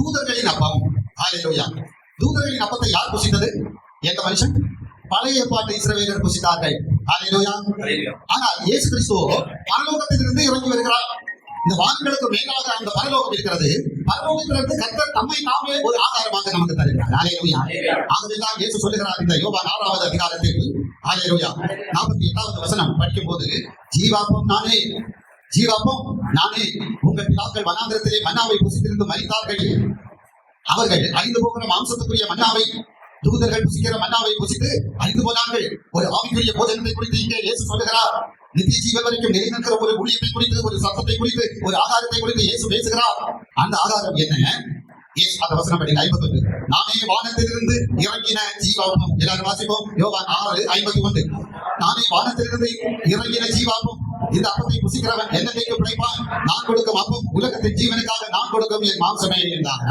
தூதர்களின் அப்பம். ஹல்லேலூயா. தூதர்களின் அப்பத்தை யார் புசித்தது? எந்த மனுஷன்? பழைய ஏற்பாட்டு இஸ்ரவேலர் புசித்தார்கள். ஹல்லேலூயா. ஆனால் இயேசு கிறிஸ்துவோ பரலோகத்திலிருந்து இறங்கி வருகிறார். இந்த வான்களுக்கு மேலாக அந்த பரலோகம் இருக்கிறது. பரலோகத்திலிருந்து கர்த்தர் தம்மை நாமே ஒரு ஆகாரமாக நமக்கு தருகிறார். ஹல்லேலூயா. ஆகவேதான் இயேசு சொல்லுகிறார் இந்த யோவான் 6வது அதிகாரத்தில் ஹல்லேலூயா 48வது வசனம் படிக்கும் போது, ஜீவாப்பம் நானே, ஜீவாப்பம் நானே. உங்கள் பிதாக்கள் வனாந்திரத்திலே மன்னாவை புசித்திருந்து மரித்தார்கள். அவர்கள் அழிந்து போகிற மாம்சத்துக்குரிய மன்னாவை, தூதர்கள் புசிக்கிற மன்னாவை புசித்து அழிந்து போனார்கள். ஒரு ஆவிக்குரிய போஜனத்தை குறித்து இங்கே இயேசு சொல்லுகிறார். நித்திய ஜீவன் வரைக்கும் நிலைநிற்கிற ஒரு ஊழியத்தை குறித்து, ஒரு சத்தத்தை குறித்து, ஒரு ஆகாரத்தை குறித்து இயேசு பேசுகிறார். அந்த ஆகாரம் என்ன? அந்த வசனம் படி 51. நானே வானத்திலிருந்து இறங்கின ஜீவாப்பம். எல்லாரும் வாசிப்போம். யோவான் 6:51. நானே வானத்திலிருந்து இறங்கின ஜீவாப்பம். இந்த அப்பத்தை புசிக்கிறவன் என்னைக்கு பிழைப்பான். நான் கொடுக்கும் அப்பம் உலகத்தின் ஜீவனுக்காக நான் கொடுக்கும் என் மாம்சமே என்றார்.